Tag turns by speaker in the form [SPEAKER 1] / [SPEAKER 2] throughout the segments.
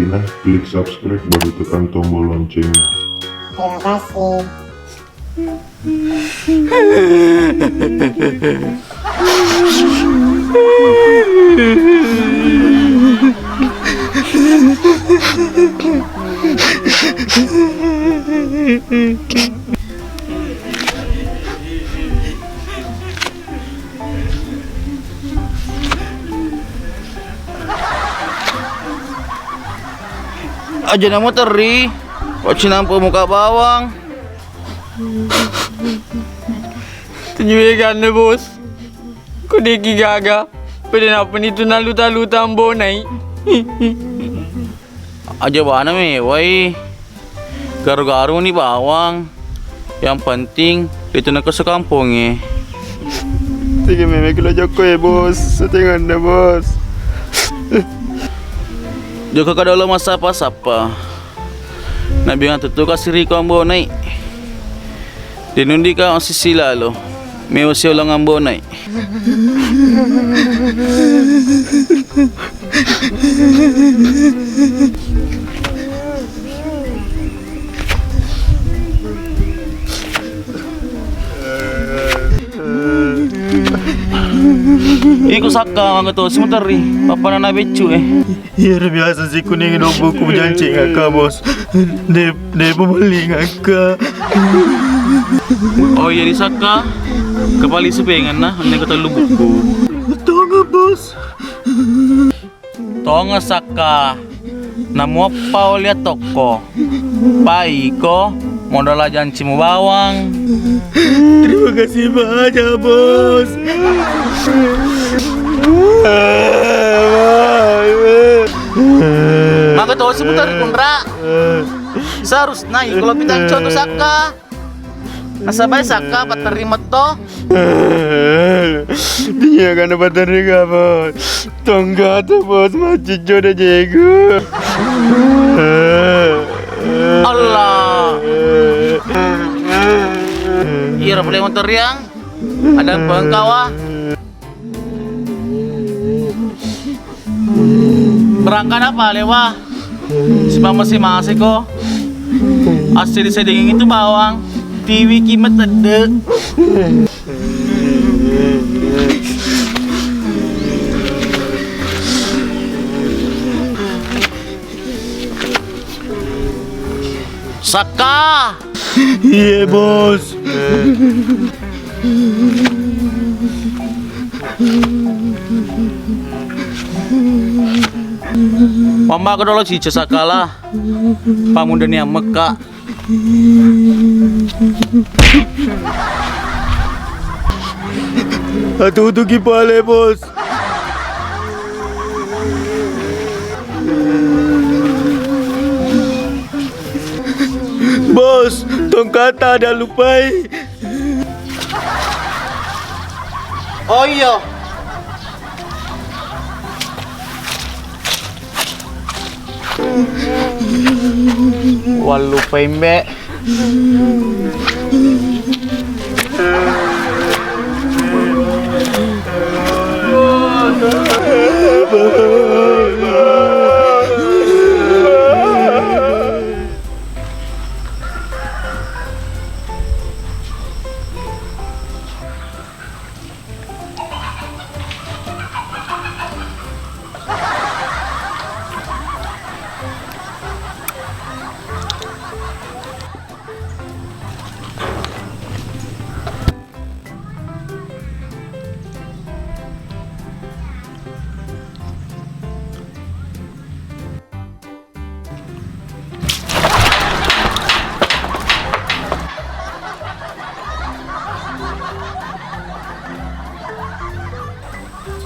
[SPEAKER 1] Sakinah, klik subscribe baru tekan tombol loncengnya.
[SPEAKER 2] Terima kasih.
[SPEAKER 3] Aja nama teri, kok cinampu muka bawang.
[SPEAKER 4] Tunjukkan deh bos. Kau deki gaga. Pada apa ni tu nalu-talu tambo naik.
[SPEAKER 3] Aja bana mewai. Garu-garu nih bawang. Yang penting itu nak ke sekampung.
[SPEAKER 5] Tiga meme kilo joko ya bos. Setengah anda bos.
[SPEAKER 3] Joko kada lo masa apa-apa. Nabi yang tutu kasih riko ambo naik. Dinundi ka ang sisila lo. Mewa siya lang ambo naik. Iku saka ang to simutari. Papa na nabicu
[SPEAKER 5] Ya biasa sih kuning dobo ku janji ngaka bos. De pembeli ngaka.
[SPEAKER 3] Oh iya di saka. Kepali sepengen nah, ini kata lubukku.
[SPEAKER 5] Tunggu bos.
[SPEAKER 3] Tonga saka. Namu apa lihat toko. Paiko modal janji mu bawang.
[SPEAKER 5] Terima kasih banyak bos.
[SPEAKER 3] Maka tuh sebentar kundra. Seharus naik kalau pitang contoh saka. Nasabay saka paterima to.
[SPEAKER 5] Dia kan dapat terima bos. Tongga tuh bos macam jodoh jago.
[SPEAKER 3] Allah. Iya boleh motor yang ada pengkawa. Berangkat apa lewa? Sebab masih kok. Asli disedingin itu bawang. TV kimet ada. Saka.
[SPEAKER 5] Iya bos.
[SPEAKER 3] Mama aku dulu cica sakala. Pamudan yang Mekah.
[SPEAKER 5] Atu kipale bos. Bos, tongkata ada lupai.
[SPEAKER 3] Oh iya. Walu pembe.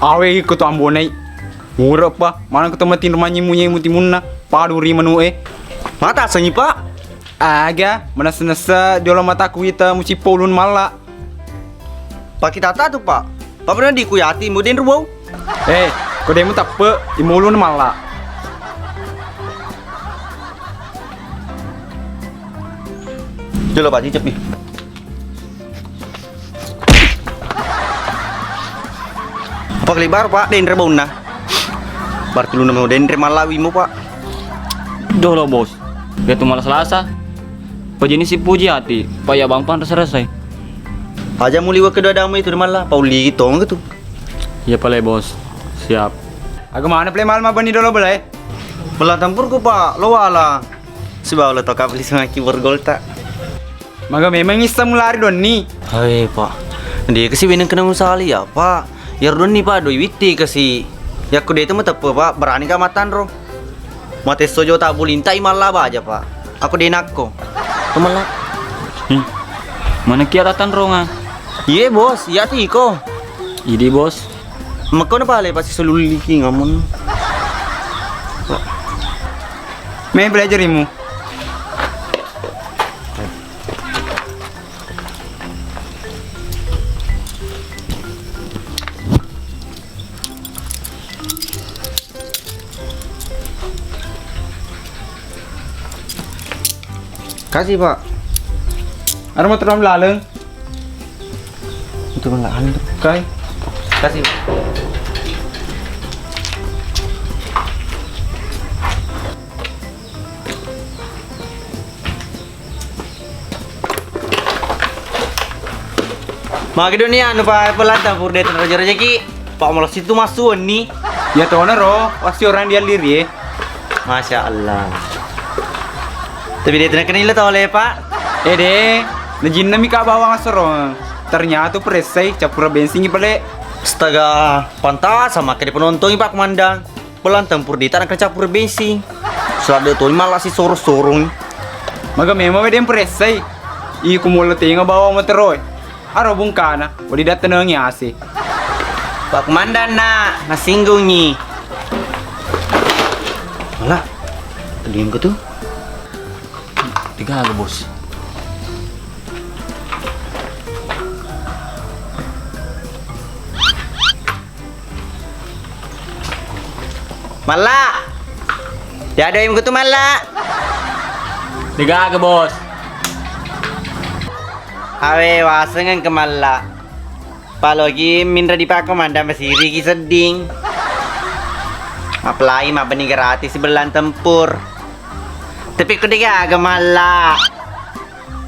[SPEAKER 4] Awe ikut ambo naik. Murah pa. Mana ketemu tin rumahnya munye mutimunna. Padu ri manu Mata sanyi pak. Aga, menasa-nasa di olah mataku kita muci polun malak.
[SPEAKER 6] Pak kita tahu pak. Pak pernah dikuyati mudin ruwau.
[SPEAKER 4] Kau demo tak pe, imulun malak.
[SPEAKER 6] Jelo pak cicip nih. Apa kali baru pak? Dendre bauna. Bar tulu nama dendre malawi mu pak.
[SPEAKER 7] Duh lo bos, dia tuh malah Selasa. Pajini si puji hati, pak ya bang pan selesai.
[SPEAKER 6] Aja muli wa kedua damu itu malah Pauli tong gitu.
[SPEAKER 7] Iya pale bos, siap.
[SPEAKER 4] Aku mana play mal mah bani dolo belai.
[SPEAKER 6] Belah tempur ku pak, lo wala. Sebab lo tau kapli sama keyboard gol tak.
[SPEAKER 4] Maga memang isa mulari don ni.
[SPEAKER 6] Hai pak, dia kasi winang kena musali ya pak. Yardon ni pak doi witi kasi. Ya aku dia itu mah tepe pak, berani ka matan ro. Mate sojo tak bulintai malah ba aja pak. Aku denak ko. Malah.
[SPEAKER 7] Mana kia datang ronga?
[SPEAKER 6] Iya bos, iya tiko.
[SPEAKER 7] Idi bos.
[SPEAKER 6] Makau na pala pasti seluliki ngamun.
[SPEAKER 4] Main belajar imu.
[SPEAKER 6] Kasih pak.
[SPEAKER 4] Ada motor ram laleng.
[SPEAKER 6] Itu kan
[SPEAKER 4] Kai.
[SPEAKER 6] Kasih. Maka dunia anu pak pelan tampur dia raja ki. Pak malas itu masuk nih.
[SPEAKER 4] Ya tuh ro, pasti orang dia liri.
[SPEAKER 6] Masya Allah. Tapi dia tidak kenal tau le pak.
[SPEAKER 4] Deh, najin nami ka bawang asoro. Ternyata presai capura bensin pale.
[SPEAKER 6] Astaga, pantas sama kayak penonton pak komandang. Pelan tempur di tanah capur bensin. Selada tuh malah si sorong-sorong.
[SPEAKER 4] Maga memang dia presai. Iku mula tinga bawang motor. Aro bungkana, wadi datang nang yasi.
[SPEAKER 6] Pak komandan nak, nasinggung ni. Malah, diam ke tuh?
[SPEAKER 7] 3 aga bos.
[SPEAKER 6] Malah, ya ada yang gitu malah.
[SPEAKER 7] 3 aga bos.
[SPEAKER 6] Awe wasengan kemala. Palogi minta di pak komandan masih rigi seding. Apply mah benih gratis sebelan tempur. Tapi ketiga agak malah.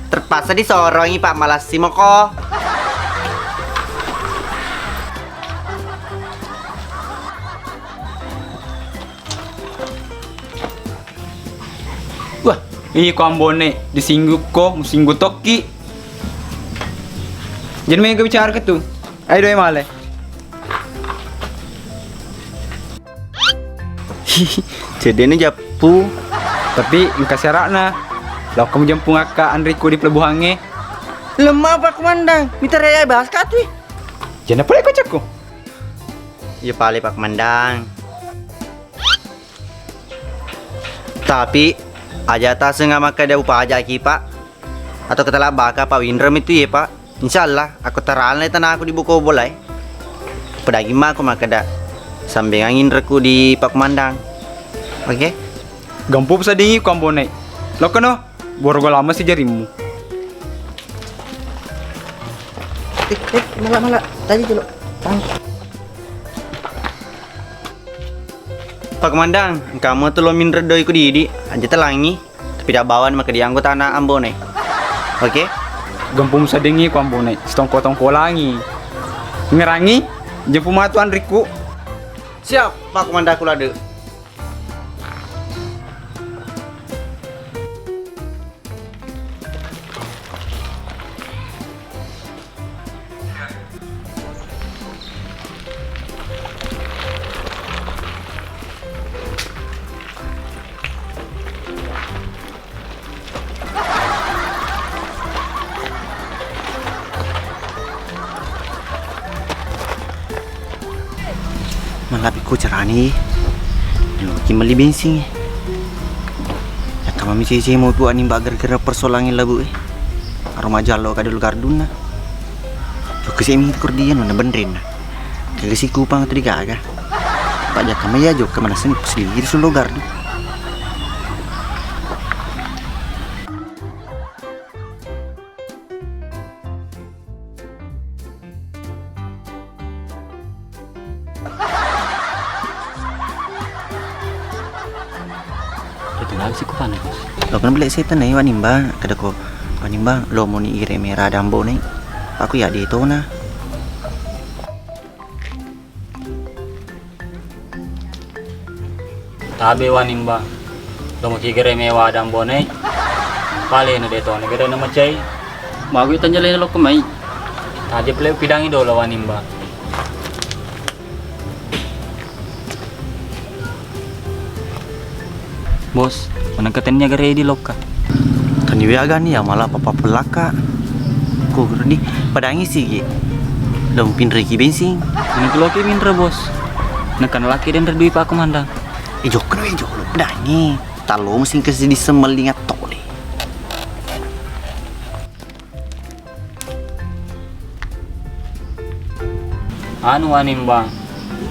[SPEAKER 6] Terpaksa disorongi pak malah si moko.
[SPEAKER 4] Wah, iku ambone disinggung ko, musinggu toki. Jangan main bicara ke tu. Ayo doi male.
[SPEAKER 6] Jadi ini japu.
[SPEAKER 4] Tapi engkau syaratna. Lau kamu jampung aka Andriku di pelabuhannya.
[SPEAKER 6] Lemah pak komandan. Minta raya bahas katwi.
[SPEAKER 4] Jangan apa lagi kocakku.
[SPEAKER 6] Ya pale pak komandan. Tapi aja tak sengaja maka ada upah aja ki pak. Atau ketelah baka pak Windram itu ya pak. Insyaallah aku teralai tanah aku di buku boleh. Pedagi mah aku maka dak sambil angin reku di pak komandan. Oke?
[SPEAKER 4] Gampu bisa dingi ku ambone. Lo keno, borgo lama sih jarimu.
[SPEAKER 6] Malah tadi dulu. Pak komandan, kamu tuh lo minre doi ku didi aja telangi. Tapi dak bawan maka dianggut tanah ambone. Oke?
[SPEAKER 4] Gampu bisa dingi ku ambone. Setongko-tongko langi. Ngerangi, jempu matu Andriku.
[SPEAKER 6] Siap, Pak Komandan aku lade. Malapi ko carani. Lagi mali bensin. Ya kami misi mau buat ni bagar kira persolangin labu Aroma jalo kada lugar duna. Jo kasi mi kordian mana benerin. Kagak si kupang tadi kagak. Pak jaka ya jo ke mana sini selihir sulo gardu.
[SPEAKER 7] Sudah sih ku panik bos.
[SPEAKER 6] Lo kan beli setan nih wanimbang. Kada ko wanimbang lo mau ni ire merah dambo nih. Aku ya di itu na.
[SPEAKER 7] Tabe wanimba. Lo mau kigere mewa dan bone. Pale na deto negara na macay. Magu tanjale lo kumai. Tadi play pidangi do lo wanimba. Bos, menangkatannya gare di loka.
[SPEAKER 6] Tani wiaga nih ya malah papa pelaka. Ko gerdi padangi sih ge. Lo pinre ki bensin.
[SPEAKER 7] Ini keloki minra bos. Nekan laki dan redui pak komandang.
[SPEAKER 6] Ijo kan ijo lo padangi. Talo mesin kasi di semelingat tole.
[SPEAKER 7] Anu wanimba.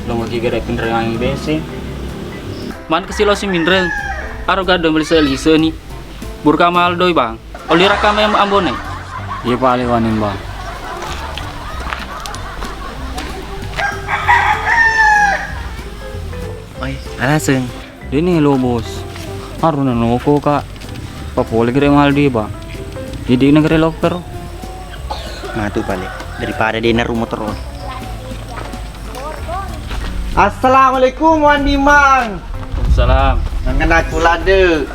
[SPEAKER 7] Lo mau kigere pinre ngangi bensin. Man kesilo si minre. Aro gado beli selise ni. Burka mal doi bang. Oli rakam yang ambone. Iya pale wanimba.
[SPEAKER 6] Oi, alaseng.
[SPEAKER 7] Ini lo bos. Aro na noko ka. Papole gere mahal di ba. Jadi negara loker.
[SPEAKER 6] Nah tuh balik daripada dia naruh motor. Assalamualaikum Wan Dimang.
[SPEAKER 7] Salam.
[SPEAKER 6] Ngan aku lade.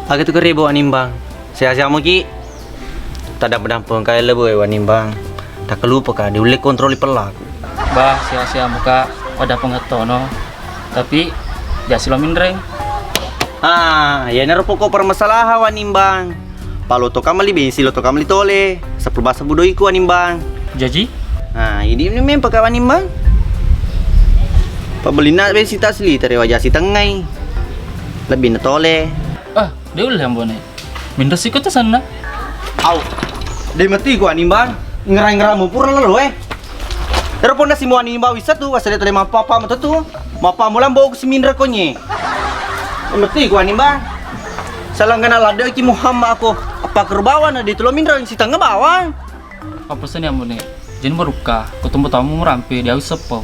[SPEAKER 6] Agak tu keribu Wanimbang. Saya mau ki. Tak ada pendamping kaya lebo Wanimbang. Tak kelupa ka diulik kontroli pelak.
[SPEAKER 7] Bah, sia-sia muka pada pengetono. Tapi jasi lo minreng.
[SPEAKER 6] Ah, ya naruh pokok permasalahan Wanimbang. Palo to kamali besi lo to kamali tole. Sepuluh bahasa budoiku Wanimbang.
[SPEAKER 7] Jaji?
[SPEAKER 6] Nah, ini memang pakai Wanimbang. Pabelina besi tasli tari wajah si tengai. Lebih netole.
[SPEAKER 7] Ah, dia ulah ambone. Minra sih kota sana.
[SPEAKER 6] Au. Dia mati gua Wanimbang. Ngerai-ngeramu pura lo Telepon na si mo Wanimbang wisa tu, wasa dia tole mapapa mo tu. Mapa mo lang bawa ko si Mindra ko nye. Mati gua Wanimbang. Salang kenal ada ki Muhammad aku. Apa kerbawan na dito lo Mindra si tangga bawang.
[SPEAKER 7] Apa sih ambone? Jadi meruka, ketemu tamu merampi dia wis sepo.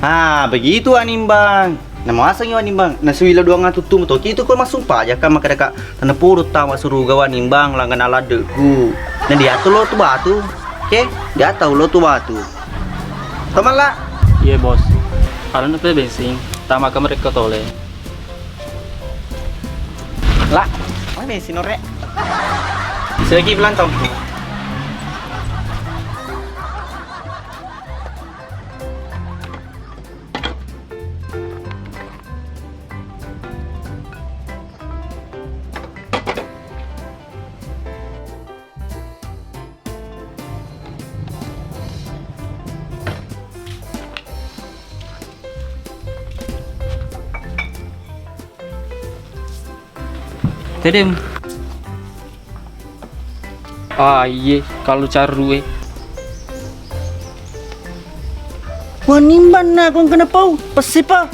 [SPEAKER 6] Ah, begitu Wanimbang. Nama asang Wanimbang. Nasuila dua ngatutu mo to. Itu ko masumpa ya ka makadaka tanah purut tawa suruga Wanimbang langan alade ku. Nah dia tu lo tu batu. Oke, dia tahu lo tu batu. Teman lah.
[SPEAKER 7] Iya bos. Kalau nanti bensin, tama ke mereka tole.
[SPEAKER 6] Lah, mana bensin orek? Selagi belantong.
[SPEAKER 7] Tedem. Ah iya, kalau caru
[SPEAKER 6] Wanimbang na kung kenapa? Pasti pa.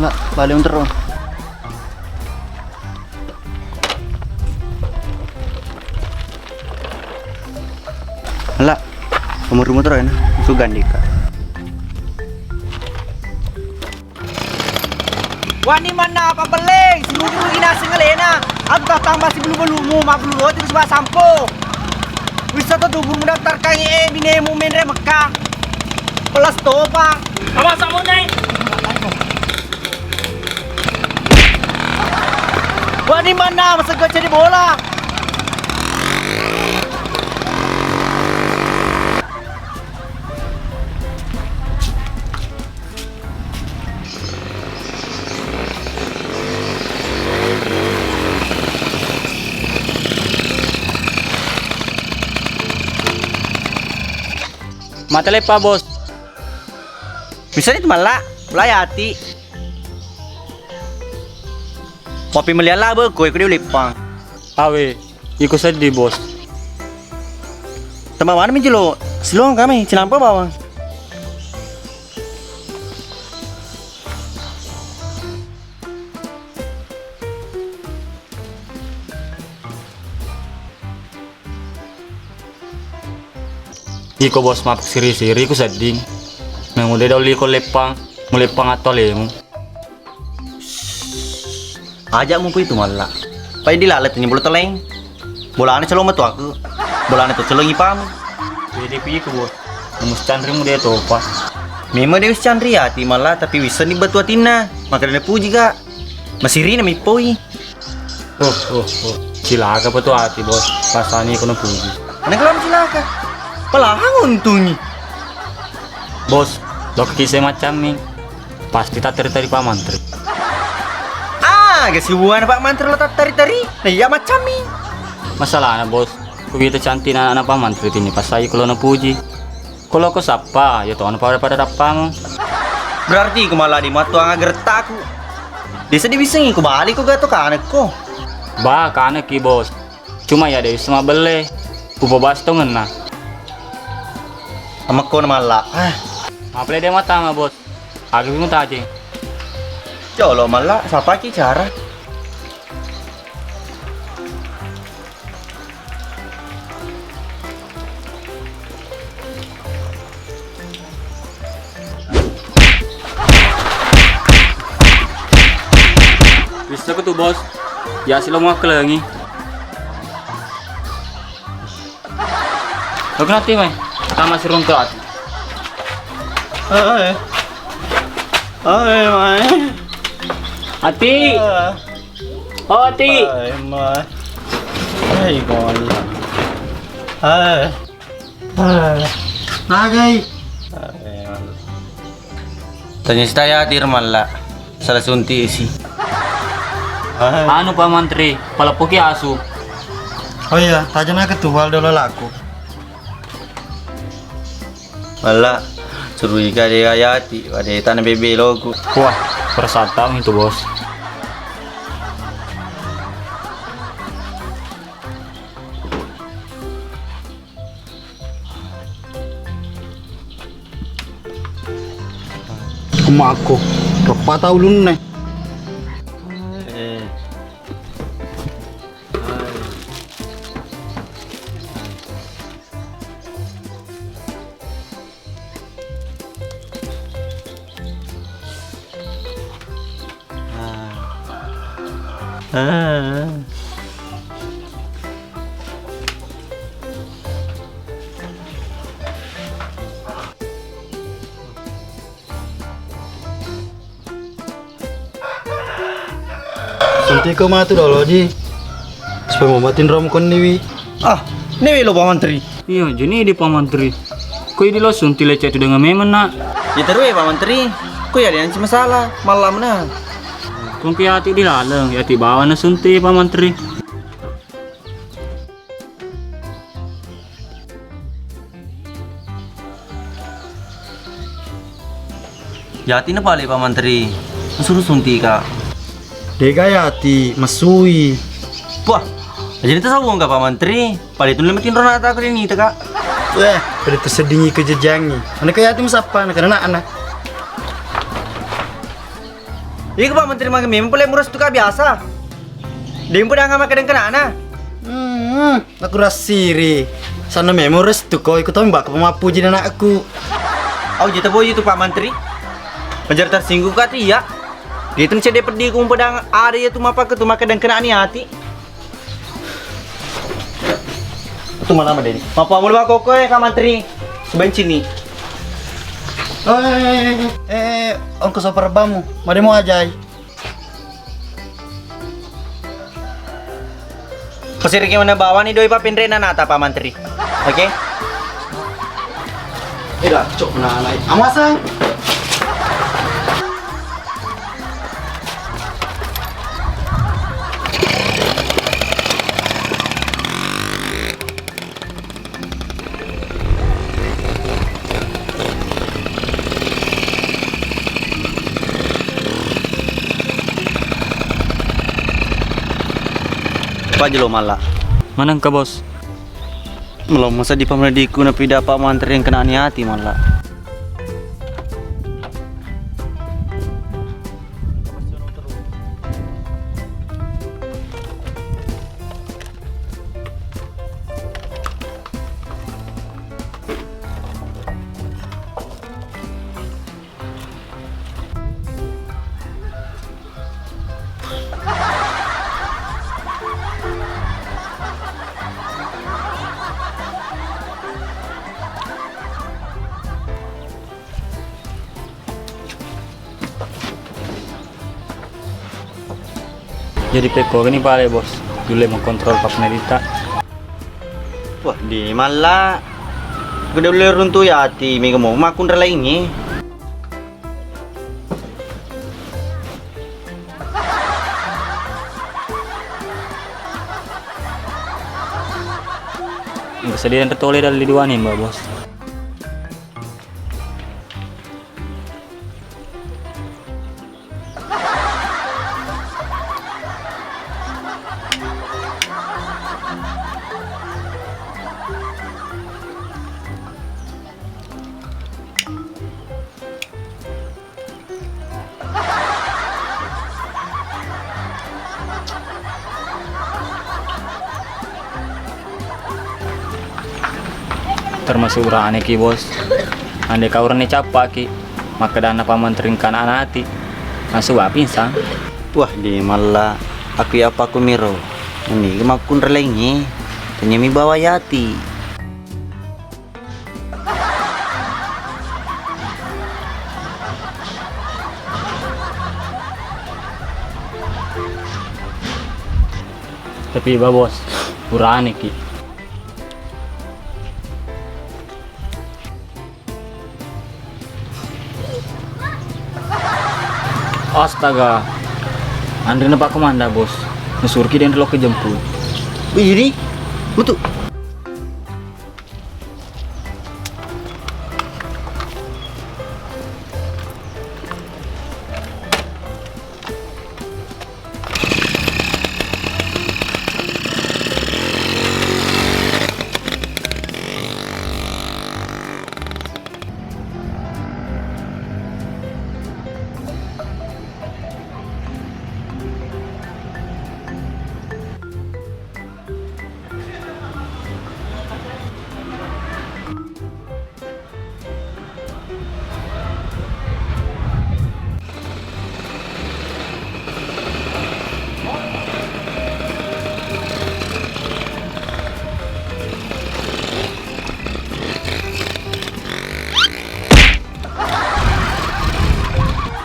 [SPEAKER 6] Lah, balik untuk ron. Lah, umur motor na. Itu gandi ka. Wani mana apa beling? Si rugi nasi ngelena. Aku tak tambah si bulu-bulu mu, mak bulu terus bah sampo. Wisata tuh burung daftar kang binemu menre Mekah. Pelas topa.
[SPEAKER 7] Apa sama nih?
[SPEAKER 6] Wani mana masa gua jadi bola?
[SPEAKER 7] Mata lepa bos.
[SPEAKER 6] Bisa itu malah belayati. Kopi meliala be kue kue lipang.
[SPEAKER 7] Awe, ikut sedih bos.
[SPEAKER 6] Teman mana menjelo? Silong kami, cilampa bawang.
[SPEAKER 7] Iko bos map siri-siri ku seding. Nang udah daw liko melepang atau lemu.
[SPEAKER 6] Ajak mu itu malah. Pai dilalet ni bulu teleng. Bolane celo metu aku. Bolane tu celo ngipam.
[SPEAKER 7] Jadi pi ku bos. Namus candri mu dia topa.
[SPEAKER 6] Memang dia wis candriati malah tapi wis ni batu atina. Makanya puji kak. Masih rina mi poi.
[SPEAKER 7] Oh. Cilaka pa tu hati bos. Pasani ko na puji.
[SPEAKER 6] Anak kelam cilaka. Pelahang untungnya.
[SPEAKER 7] Bos, dok kisah macam ni. Pasti tak tertarik Pak Mantri.
[SPEAKER 6] Kesibuan Pak Mantri letak tari-tari. Nah iya macam ni.
[SPEAKER 7] Masalahnya bos, ku kita cantik anak Pak Mantri ini pas saya kalau na puji. Kalau kau sapa, ya tuh pada dapamu.
[SPEAKER 6] Berarti ku malah di matu agar taku. Desa dibisengi ku balik ku gato ke anakku.
[SPEAKER 7] Bah, karena ki bos. Cuma ya dari semua beli. Ku bebas tuh ngena.
[SPEAKER 6] Sama kau malah.
[SPEAKER 7] Apa dia mata nggak bos? Aku bingung tadi.
[SPEAKER 6] Jolo malah siapa ki cara?
[SPEAKER 7] Bisa ke tuh bos. Ya sih lo mau kelengi. Lo kenapa mah? Sama si rungkat.
[SPEAKER 3] Mai.
[SPEAKER 7] Hati. Oh hati.
[SPEAKER 3] Mai. Hai bola. Nagai.
[SPEAKER 6] Tanya saya tir malah. Salah sunti sih.
[SPEAKER 7] Anu Pak Mantri, pala puki asu.
[SPEAKER 3] Oh iya, tajamnya ketual dulu laku.
[SPEAKER 6] Malah suruh ika dia ayati. Pada tanah bebe logo.
[SPEAKER 7] Wah, persatang itu bos.
[SPEAKER 3] Emakku, berapa tahun nih? Sunti kau matu dulu di. Supaya membatin romkon niwi.
[SPEAKER 6] Ini lo Pak Mantri.
[SPEAKER 7] Iya, jadi di Pak Mantri. Kau ini lo sunti lecet dengan memang nak.
[SPEAKER 6] Ya terus Pak Mantri. Kau ya ada masalah malam na.
[SPEAKER 7] Kung kaya hati dilalang, ya bawa na sunti Pak Mantri.
[SPEAKER 6] Jati na pala Pak Mantri. Suruh sunti kak.
[SPEAKER 3] Degayati, masui.
[SPEAKER 6] Wah, jadi itu sabung Pak Mantri. Pada itu lemetin ronata aku ini kak.
[SPEAKER 3] Pada tersedingi kejejangi. Anak kaya tim siapa? Anak anak.
[SPEAKER 6] Iya Pak Menteri makan memang boleh murus tuh kak biasa. Dia pun dah ngamak kadang kena.
[SPEAKER 3] Aku rasiri. Sana memang restu kau ikut tahu mbak pemapu jadi anakku.
[SPEAKER 6] Jatuh boy itu Pak Menteri. Menjar tersinggung kak ya. Dia itu cedek pedih ku pedang ada ya tuh mapa ke tuh makan dan kena hati. Tuh mana mah Dedi? Mapa mau bawa koko ya Kak Menteri. Sebenci nih.
[SPEAKER 3] Ongkos super bamu. Mari mau ajai.
[SPEAKER 6] Pasir mana bawa nih doi papin rena nata Pak Menteri. Oke?
[SPEAKER 3] Dah cok nanai. Amasang.
[SPEAKER 6] Apa aja lo malah?
[SPEAKER 7] Mana ke bos?
[SPEAKER 6] Belum masa di pemediku napi dapat Menteri yang kena hati malah.
[SPEAKER 7] Jadi peko ini pale bos. Dulu mau kontrol pak Nerita.
[SPEAKER 6] Wah, di malah. Udah boleh runtuh ya hati, mega mau makun ini.
[SPEAKER 7] Kesedihan tertoleh dari dua nih mbak bos. Termasuk urang aneh ki bos. Andai kau rene capak ki, maka dana paman teringkan anak hati. Langsung pinsang.
[SPEAKER 6] Wah, di malah aku ya apa aku miro. Ini makun relengi. Tanya mi bawa yati.
[SPEAKER 7] Tapi ba bos, urang aneh ki. Astaga, Andre Pak Komanda bos, nusurki dan lo kejemput.
[SPEAKER 6] Wih, jadi betul.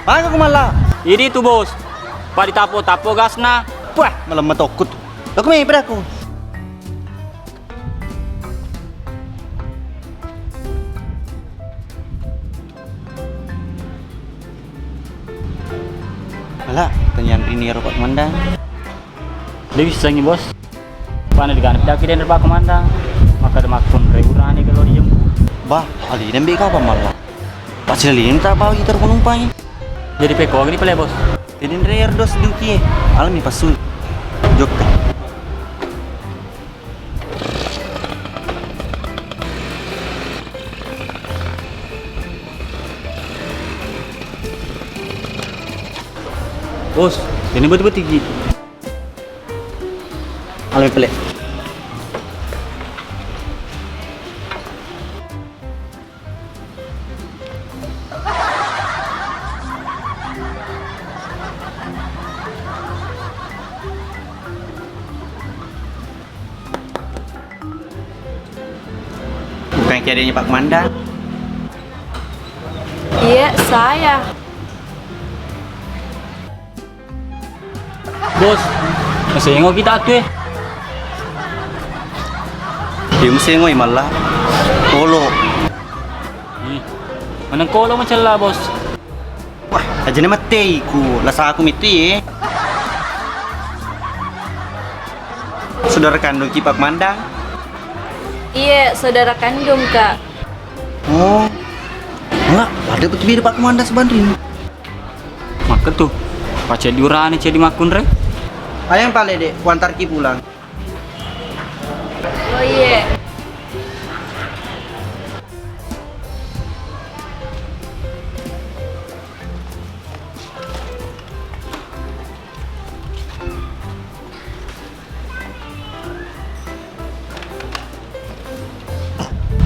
[SPEAKER 6] Mana aku malah?
[SPEAKER 7] Ini tuh bos, pak ditapo gasna.
[SPEAKER 6] Wah, malah metokut. Aku main pada aku. Malah, tanyaan Rini Pak Komandang.
[SPEAKER 7] Dia bisa nih bos. Pana diganti daki dan Pak Komandang. Maka ada makun regulan nih kalau dijemput.
[SPEAKER 6] Bah, ali nembe ka apa malah? Pas lilin tak bawa gitar penumpangnya.
[SPEAKER 7] Jadi peko ini pale bos.
[SPEAKER 6] Jadi rear dos duki. Alami pasu. Jokka.
[SPEAKER 7] Bos, ini betul-betul gitu.
[SPEAKER 6] Alami pele. Bukan kiadanya Pak Komandang.
[SPEAKER 8] Iya, saya.
[SPEAKER 7] Bos, masih ngok kita tuh.
[SPEAKER 6] Dia mesti ngoy malah. Polo.
[SPEAKER 7] Manang kolo macam lah bos.
[SPEAKER 6] Wah, aja nama ku. Lasa aku miti. Saudara kandung Ki Pak Komandang.
[SPEAKER 8] Iya, saudara kandung, Kak.
[SPEAKER 6] Oh. Enggak, ada betul Pak Komandang sebanding.
[SPEAKER 7] Maka tuh, pacar diurani jadi makun re.
[SPEAKER 6] Ayang pale dek, wantar Ki pulang.
[SPEAKER 8] Oh iya.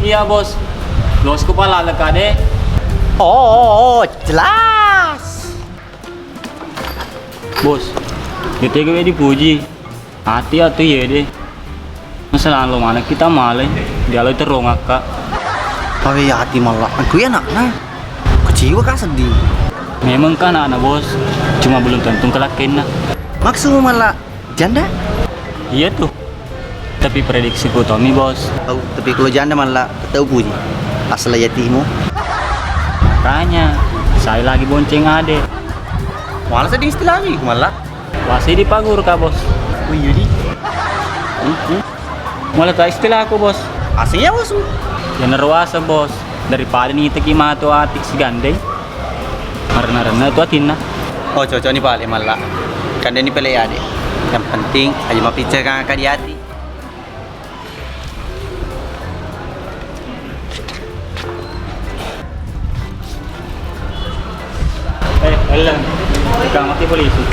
[SPEAKER 7] Iya bos, los kepala leka deh.
[SPEAKER 6] Oh, jelas.
[SPEAKER 7] Bos, kita gue dipuji. Hati atau ya deh. Masalah lo mana kita malah dia lo terong kak.
[SPEAKER 6] Tapi ya hati malah, aku ya nak nah. Kecewa kan sedih.
[SPEAKER 7] Memang kan anak bos, cuma belum tentu kelakin nah.
[SPEAKER 6] Maksudmu malah janda?
[SPEAKER 7] Iya tuh. Tapi prediksiku Tommy bos.
[SPEAKER 6] Oh, tapi kalau janda malah tahu puji. Asal yatimu.
[SPEAKER 7] Makanya saya lagi bonceng ade.
[SPEAKER 6] Malah sedih istilah lagi malah.
[SPEAKER 7] Masih di pagur kak bos.
[SPEAKER 6] Oh iya di.
[SPEAKER 7] Malah tak istilah aku bos.
[SPEAKER 6] Aslinya bos.
[SPEAKER 7] Yang nerwasa bos. Daripada nih kita kima tuh atik si gandeng. Karena tuh atina.
[SPEAKER 6] Oh cocok nih Pak malah. Kan dia ini pele ya deh. Yang penting aja mau picar kan di hati.
[SPEAKER 7] Elang. Sekarang mati polisi.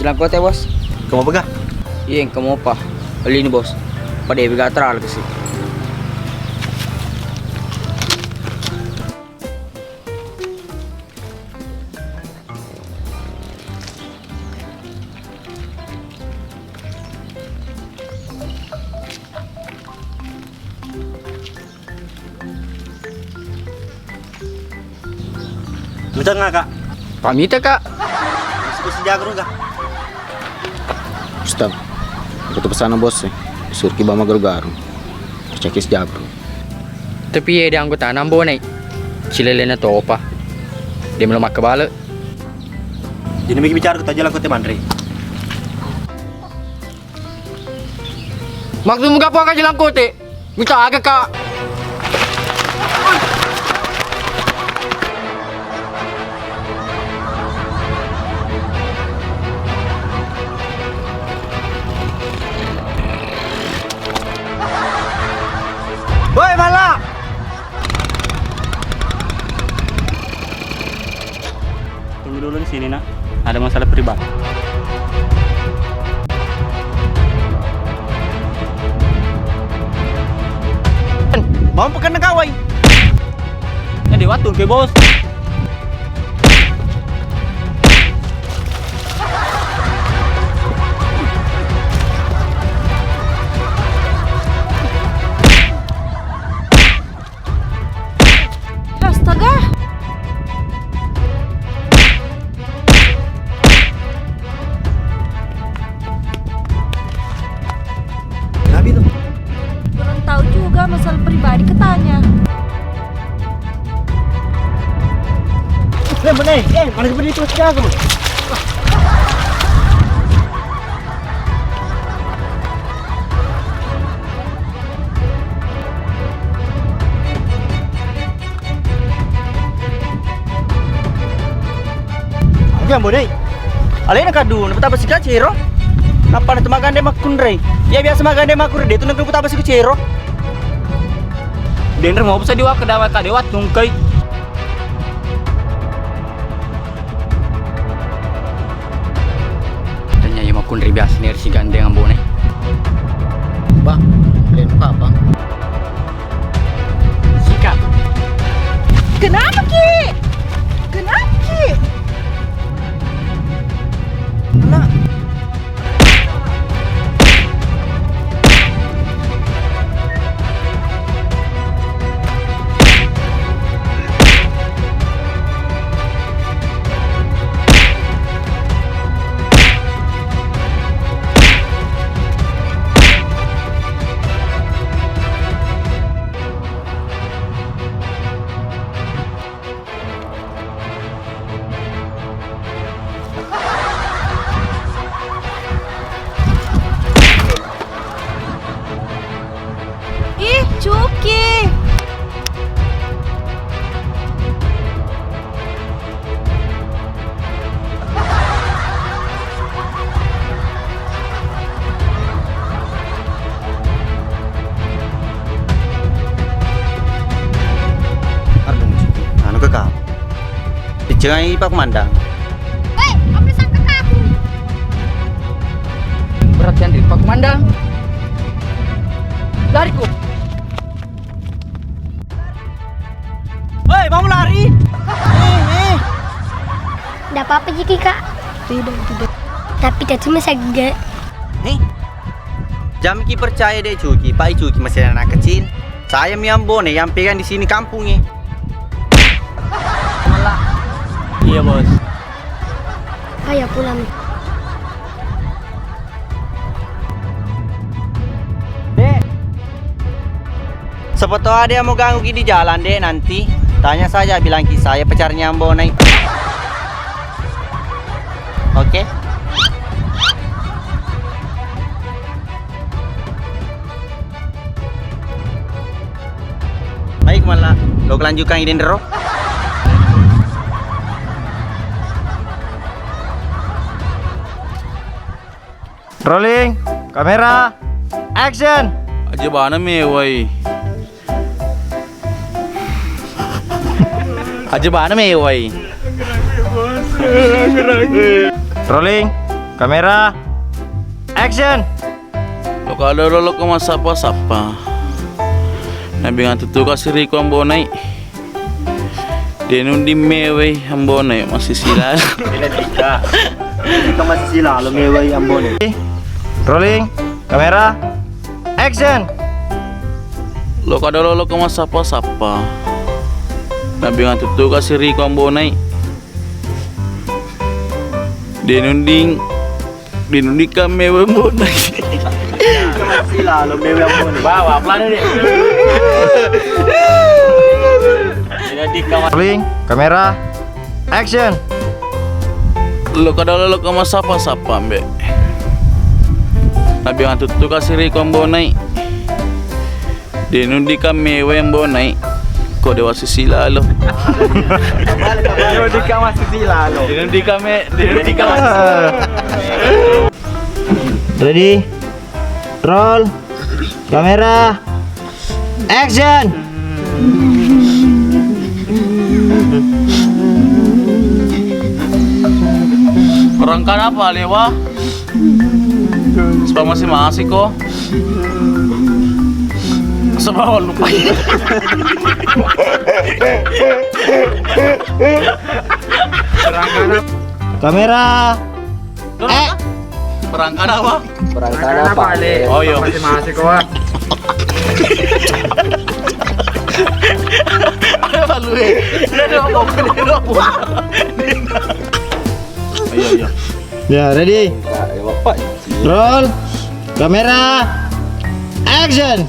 [SPEAKER 4] Jalan kota bos.
[SPEAKER 6] Kamu pegang?
[SPEAKER 4] Iya, kamu apa? Beli ini bos. Pada biga teral ke sini.
[SPEAKER 6] Betul nggak kak?
[SPEAKER 4] Pamit ya kak.
[SPEAKER 6] Masih jago nggak?
[SPEAKER 9] Ustaz, aku pesanan bos suruh ki bama garu-garu. Cekis jabro.
[SPEAKER 4] Tapi ya dia anggota nambo nih. Cilelena topa. Dia belum mak kebal.
[SPEAKER 6] Jadi mungkin bicara kita jalan ke Mandre.
[SPEAKER 4] Maksudmu apa akan jalan kote? Minta agak kak.
[SPEAKER 6] Woi malah.
[SPEAKER 7] Tunggu dulu di sini nak. Ada masalah pribadi.
[SPEAKER 6] Mau pekan kawai.
[SPEAKER 7] Jadi waktu ke bos.
[SPEAKER 8] Astaga.
[SPEAKER 6] Kenapa itu?
[SPEAKER 8] Kurang tahu juga masalah pribadi katanya.
[SPEAKER 6] Mana seperti itu jago. Oke, boleh. Alena kadu, dapat apa sih kacero? Apa nanti makan deh makun rey? Ya biasa makan deh makun deh. Itu nanti dapat apa sih kacero?
[SPEAKER 7] Dengar mau bisa diwak kedawat kadewat tungkai.
[SPEAKER 4] Tanya yang makun ribias nih si gandeng ambo nih.
[SPEAKER 9] Bang, lain apa bang?
[SPEAKER 4] Sikap.
[SPEAKER 8] Kenapa Ki? Kenapa Ki? Ih, Cuki.
[SPEAKER 6] Ardung cuci. Anu ke kau. Dicengai pak mandang.
[SPEAKER 8] Hei, apa sangka kamu?
[SPEAKER 4] Perhatian dari Pak Komandan. Lariku.
[SPEAKER 6] Hei, mau lari?
[SPEAKER 8] Tidak apa-apa Jiki kak. Tidak. Tapi tadi masih agak.
[SPEAKER 6] Jam ki percaya deh Cuki, Pak Cuki masih anak kecil. Saya Miambo nih yang pegang di sini kampungnya.
[SPEAKER 7] Iya bos.
[SPEAKER 8] Ayo pulang.
[SPEAKER 6] Dek, siapa tahu ada yang mau ganggu Ki di jalan deh nanti. Tanya saja, bilang Ki saya pacarnya Ambo nih. Oke? Baik malah, lo kelanjutkan ide Ndero.
[SPEAKER 5] Rolling, kamera, action.
[SPEAKER 3] Aja bana mewai. Aja bana mewai.
[SPEAKER 5] Rolling, kamera, action.
[SPEAKER 3] Lo kalau lo ke mas sapa. Nabi ngan tutu kasih Riko ambonai. Denun di mewai ambonai masih sila.
[SPEAKER 6] Kita masih sila lo mewai Ambo nih.
[SPEAKER 5] Rolling, kamera, action.
[SPEAKER 3] Lo kalau lo ke mas sapa. Nabi ngan tutu kasih Riko ambonai. Denun di mewai ambonai.
[SPEAKER 6] Sila lo mewai Ambo nih.
[SPEAKER 3] Bawa pelan deh.
[SPEAKER 5] Rolling, kamera, action.
[SPEAKER 3] Lo kada lo ke mas sapa mbek. Nabi yang tutu kasih Riko ambonai. Denun di mewai ambonai. Kau dewasa sila lo.
[SPEAKER 5] Yo di kamar sila lo.
[SPEAKER 3] Denun di mas.
[SPEAKER 5] Ready, roll, kamera, action.
[SPEAKER 3] Perangkan apa lewa? Sebab masih kok. Sebab lupa.
[SPEAKER 5] Perangkan kamera.
[SPEAKER 3] Perangkan apa?
[SPEAKER 9] Perangkat apa?
[SPEAKER 3] Oh iya.
[SPEAKER 5] Masih kok.
[SPEAKER 3] Apa lu? Iya.
[SPEAKER 5] Ya, ready, roll, kamera, action.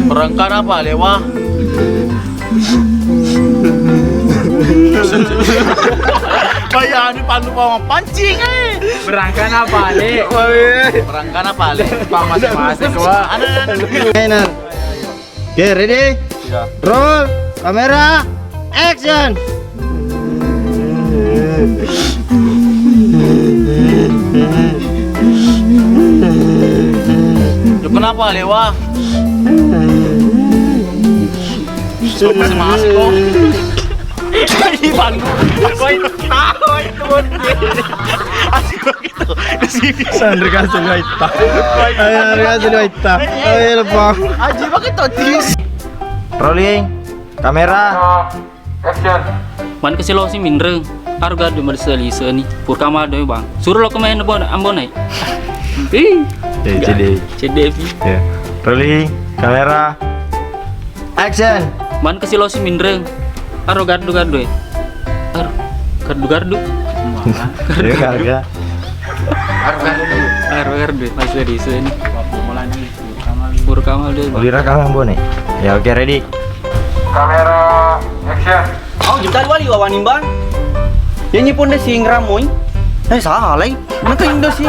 [SPEAKER 3] Perangkan apa lewa? Bayani pandu mau pancing
[SPEAKER 5] Perangkan apa, Le?
[SPEAKER 3] Perangkan apa le?
[SPEAKER 5] Masing-masing kok. Mainan. Oke, ready, roll, kamera, action.
[SPEAKER 3] Lu kenapa lewa? Masing-masing kok. Ini pandu. Tahu itu. Asik begitu. Di sini.
[SPEAKER 5] Sandra kasih waita. Ayo kasih waita. Ayo lepas.
[SPEAKER 3] Aji begitu tis.
[SPEAKER 5] Rolling, kamera,
[SPEAKER 7] Man kasi lo si Mindreng. Arga do marsali seni. Pur kamar do bang. Suruh lo kemain ambon naik. CD.
[SPEAKER 5] Ya. Rolling, kamera, action.
[SPEAKER 7] Man kasi lo si Mindreng. Aro gardu. Aro gardu.
[SPEAKER 5] Ya harga.
[SPEAKER 7] Aro gardu. Masih di sini. Pur kamar do bang.
[SPEAKER 5] Ulira kamu ambon nih. Ya oke, ready.
[SPEAKER 6] Oh, juta wali wawanin bang. Yang nyipon deh si ngeramoy. Salah. Mana ke Indo sih?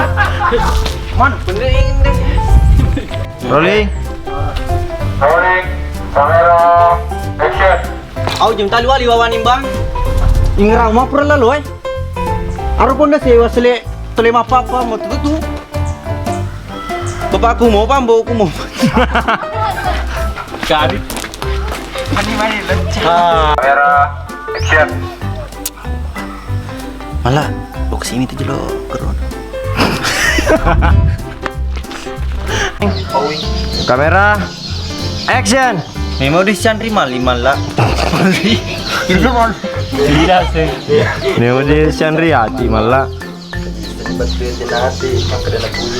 [SPEAKER 6] Man, bener Indo sih.
[SPEAKER 5] Rolling.
[SPEAKER 6] Oh, jam tali wali wawanin bang. Ingram mah pura lalu Aro pun dah sewa sele telema papa mau tu. Bapakku mau pambo aku mau.
[SPEAKER 3] Kari. Mani leceh.
[SPEAKER 6] Malah, lo kesini tuh lo keron.
[SPEAKER 5] Kamera, action.
[SPEAKER 6] Memang di Chandri maliman lah.
[SPEAKER 5] Tidak sih. Nemo di Chandri hati malah.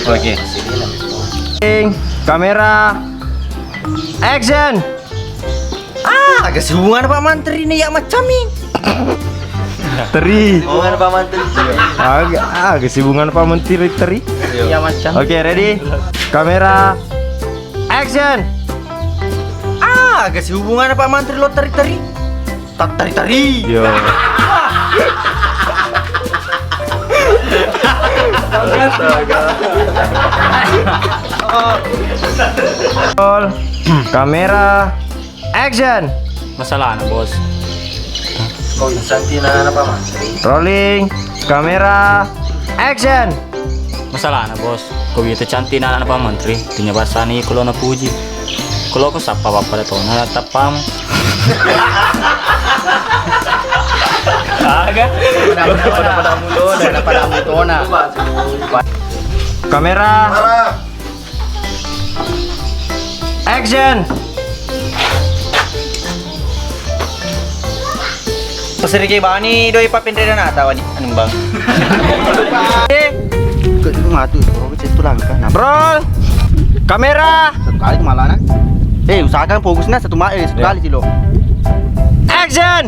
[SPEAKER 6] Oke.
[SPEAKER 5] Kamera. Action.
[SPEAKER 6] Agak sehubungan Pak Mantri ini ya macam ini.
[SPEAKER 5] Teri.
[SPEAKER 6] Hubungan Pak Mantri.
[SPEAKER 5] Agak sibungan Pak Menteri teri.
[SPEAKER 6] Ya macam.
[SPEAKER 5] Oke, ready? Kamera. Action.
[SPEAKER 6] Agak sehubungan Pak Mantri lo teri-teri. Tak teri-teri.
[SPEAKER 5] Yo. Roll. Kamera. Action.
[SPEAKER 7] Masalah anak bos.
[SPEAKER 6] Kau insantina Pak Mantri.
[SPEAKER 5] Rolling. Kamera. Action.
[SPEAKER 7] Masalah anak bos. Kau itu cantik anak Pak Menteri. Tinya basani kalau na puji. Kalau kau sapa bapak itu na tapam. Agak.
[SPEAKER 6] Pada mutona.
[SPEAKER 5] Kamera. Action.
[SPEAKER 6] Pasir ke bani doi pa pendera na tawa ni anong bang. Kau ngatu, kau itu langkah.
[SPEAKER 5] Roll. Kamera.
[SPEAKER 6] Satu kali malah nak. Usahakan fokusnya satu kali sih lo.
[SPEAKER 5] Action.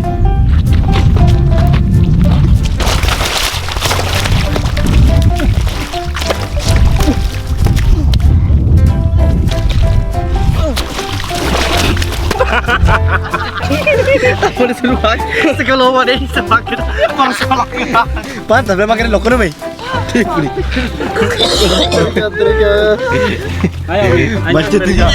[SPEAKER 6] Apa disuruh lagi? Sekolah mana ini semakin masalah. Pantas memang kena lokal nih. Baca tiga.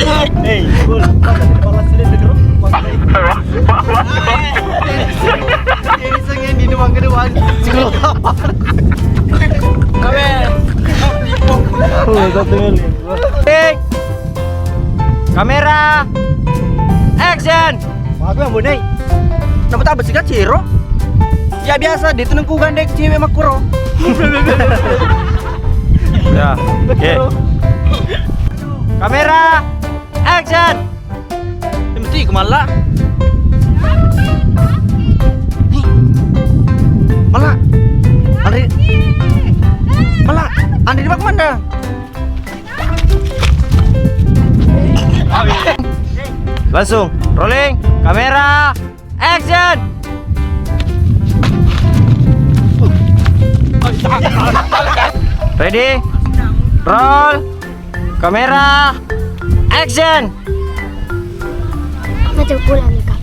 [SPEAKER 6] Ini sengen di rumah kedua. Sekolah apa?
[SPEAKER 5] Kamera. Action.
[SPEAKER 6] Aku yang bonai. Nampak tak bersihkan ciro? Ya biasa, dia tenangku gandeng cewek makuro.
[SPEAKER 5] Ya. Oke. Kamera. Action.
[SPEAKER 6] Ini mesti kemana? Malah. Andri di mana?
[SPEAKER 5] Langsung. Rolling. Kamera. Action. Ready? Roll. Kamera. Action.
[SPEAKER 2] Macam pulang nih kak.